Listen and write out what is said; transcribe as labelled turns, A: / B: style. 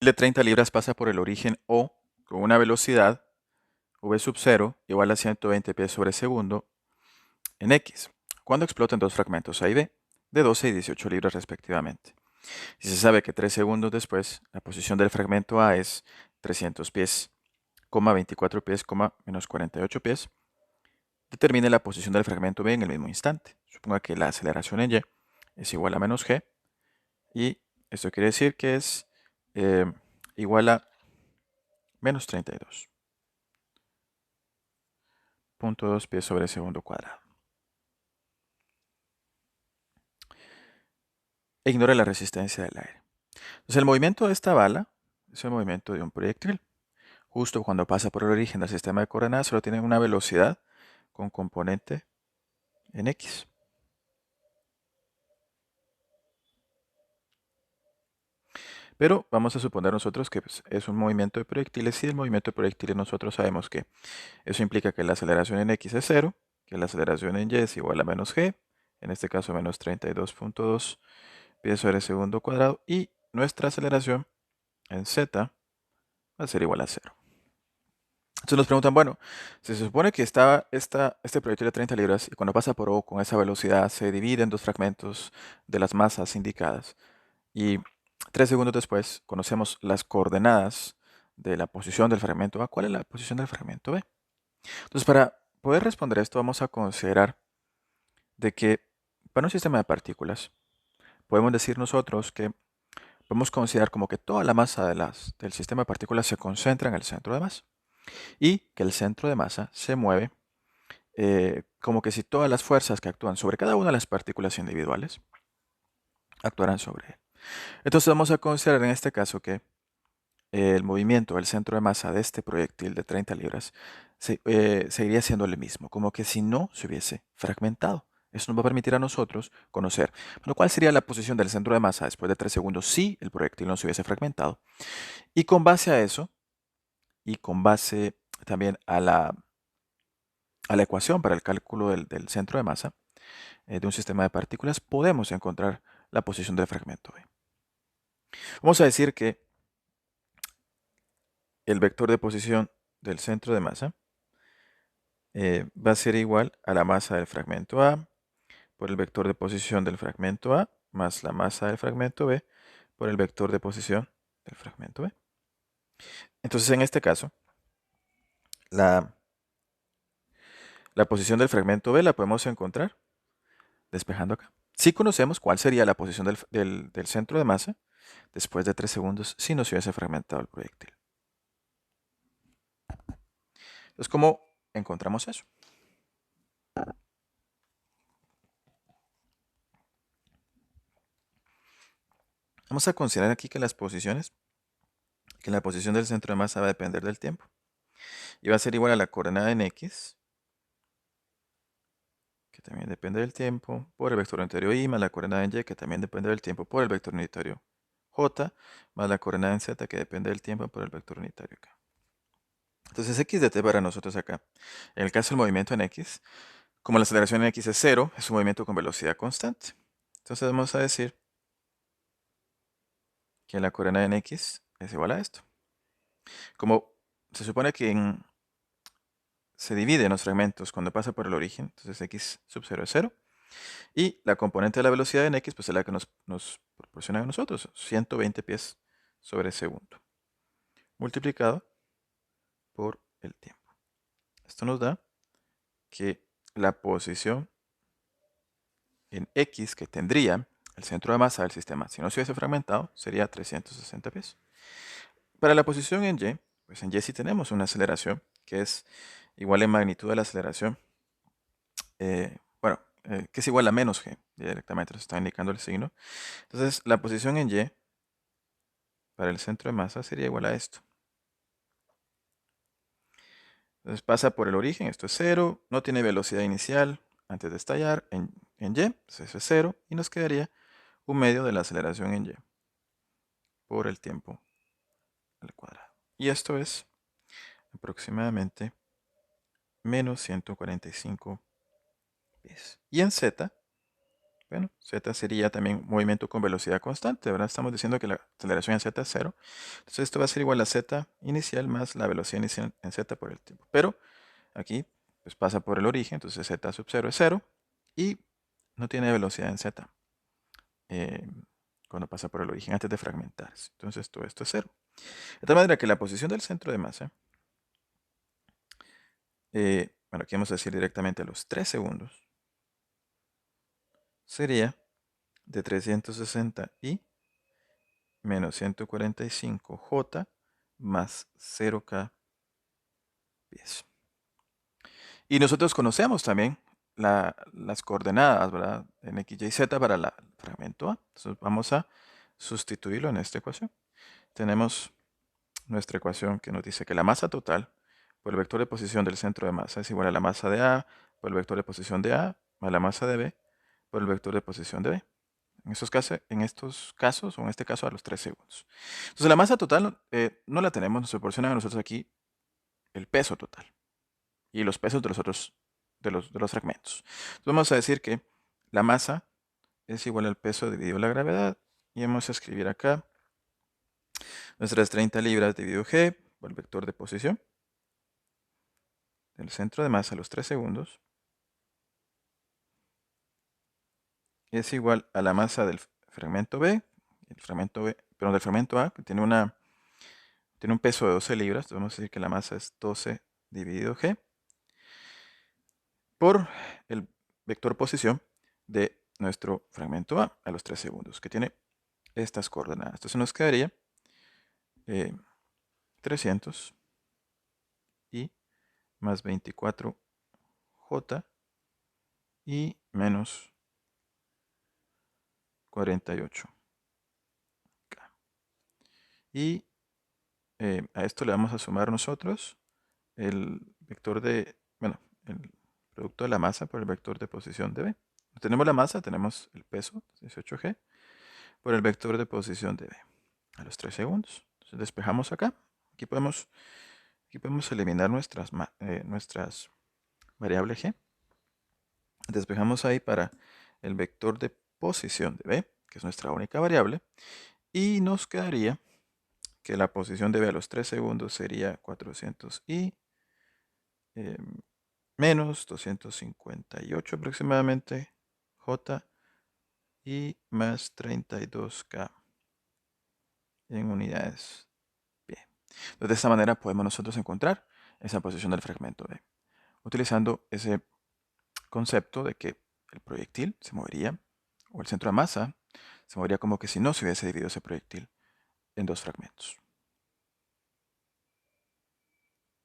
A: de 30 libras pasa por el origen O con una velocidad v sub 0 igual a 120 pies sobre segundo en X, cuando explotan dos fragmentos A y B de 12 y 18 libras respectivamente. Si se sabe que 3 segundos después la posición del fragmento A es 300 pies, 24 pies, menos 48 pies, determine la posición del fragmento B en el mismo instante. Suponga que la aceleración en Y es igual a menos G, y esto quiere decir que es igual a menos 32.2 pies sobre segundo cuadrado. E ignore la resistencia del aire. Entonces el movimiento de esta bala es el movimiento de un proyectil. Justo cuando pasa por el origen del sistema de coordenadas solo tiene una velocidad con componente en X. Pero vamos a suponer nosotros que pues, es un movimiento de proyectiles, y el movimiento de proyectiles nosotros sabemos que eso implica que la aceleración en X es 0, que la aceleración en Y es igual a menos G, en este caso menos 32.2 pies sobre segundo cuadrado, y nuestra aceleración en Z va a ser igual a 0. Entonces nos preguntan, bueno, si se supone que este proyectil de 30 libras y cuando pasa por O con esa velocidad se divide en dos fragmentos de las masas indicadas, y 3 segundos después conocemos las coordenadas de la posición del fragmento A, ¿cuál es la posición del fragmento B? Entonces, para poder responder esto, vamos a considerar de que para un sistema de partículas, podemos decir nosotros que podemos considerar como que toda la masa del sistema de partículas se concentra en el centro de masa, y que el centro de masa se mueve como que si todas las fuerzas que actúan sobre cada una de las partículas individuales actuaran sobre él. Entonces vamos a considerar en este caso que el movimiento del centro de masa de este proyectil de 30 libras seguiría siendo el mismo, como que si no se hubiese fragmentado. Eso nos va a permitir a nosotros conocer, bueno, cuál sería la posición del centro de masa después de 3 segundos si el proyectil no se hubiese fragmentado. Y con base a eso, y con base también a la ecuación para el cálculo del centro de masa de un sistema de partículas, podemos encontrar la posición del fragmento B. Vamos a decir que el vector de posición del centro de masa va a ser igual a la masa del fragmento A por el vector de posición del fragmento A más la masa del fragmento B por el vector de posición del fragmento B. Entonces, en este caso, la, la posición del fragmento B la podemos encontrar despejando acá. Si conocemos cuál sería la posición del centro de masa después de 3 segundos si no se hubiese fragmentado el proyectil. Entonces, ¿cómo encontramos eso? Vamos a considerar aquí que la posición del centro de masa va a depender del tiempo. Y va a ser igual a la coordenada en X, que también depende del tiempo, por el vector unitario Y, más la coordenada en Y, que también depende del tiempo, por el vector unitario J, más la coordenada en Z, que depende del tiempo, por el vector unitario K. Entonces, X de t para nosotros acá, en el caso del movimiento en X, como la aceleración en X es 0, es un movimiento con velocidad constante. Entonces vamos a decir que la coordenada en X es igual a esto. Como se supone que se divide en los fragmentos cuando pasa por el origen, entonces X sub 0 es 0. Y la componente de la velocidad en X, pues es la que nos proporciona a nosotros, 120 pies sobre segundo, multiplicado por el tiempo. Esto nos da que la posición en X que tendría el centro de masa del sistema, si no se hubiese fragmentado, sería 360 pies. Para la posición en Y, pues en Y sí tenemos una aceleración que es igual en magnitud a la aceleración, que es igual a menos G, directamente nos está indicando el signo. Entonces, la posición en Y para el centro de masa sería igual a esto. Entonces pasa por el origen, esto es 0, no tiene velocidad inicial antes de estallar en Y, entonces eso es 0, y nos quedaría un medio de la aceleración en Y por el tiempo al cuadrado. Y esto es aproximadamente menos 145 pies. Y en Z Bueno, z sería también movimiento con velocidad constante, ¿verdad? Estamos diciendo que la aceleración en z es cero. Entonces esto va a ser igual a z inicial más la velocidad inicial en z por el tiempo. Pero aquí pues pasa por el origen, entonces z sub 0 es cero y no tiene velocidad en z eh, cuando pasa por el origen antes de fragmentarse. Entonces todo esto es cero. De tal manera que la posición del centro de masa, bueno, aquí vamos a decir directamente a los 3 segundos, sería de 360 y menos 145 J más 0K pies. Y nosotros conocemos también las coordenadas, ¿verdad? En X, Y, Z para el fragmento A. Entonces vamos a sustituirlo en esta ecuación. Tenemos nuestra ecuación que nos dice que la masa total por el vector de posición del centro de masa es igual a la masa de A por el vector de posición de A más la masa de B por el vector de posición de B. En estos casos, o en este caso, a los 3 segundos. Entonces, la masa total no la tenemos, nos proporciona a nosotros aquí el peso total y los pesos de los otros, de los fragmentos. Entonces, vamos a decir que la masa es igual al peso dividido la gravedad, y vamos a escribir acá nuestras 30 libras dividido G por el vector de posición del centro de masa a los 3 segundos, es igual a la masa del fragmento B, perdón, del fragmento A, que tiene un peso de 12 libras, entonces vamos a decir que la masa es 12 dividido G por el vector posición de nuestro fragmento A los 3 segundos, que tiene estas coordenadas. Entonces nos quedaría 300 y más 24J y menos 48K. Y a esto le vamos a sumar nosotros el vector bueno, el producto de la masa por el vector de posición de B. Tenemos la masa, tenemos el peso, 18G, por el vector de posición de B a los 3 segundos. Entonces despejamos acá. Aquí podemos, aquí podemos eliminar nuestras variables G. Despejamos ahí para el vector de posición de B, que es nuestra única variable. Y nos quedaría que la posición de B a los 3 segundos sería 400 y menos 258 aproximadamente J y más 32K en unidades pie. Entonces, de esta manera podemos nosotros encontrar esa posición del fragmento B, utilizando ese concepto de que el proyectil se movería, o el centro de masa se movería como que si no se hubiese dividido ese proyectil en dos fragmentos.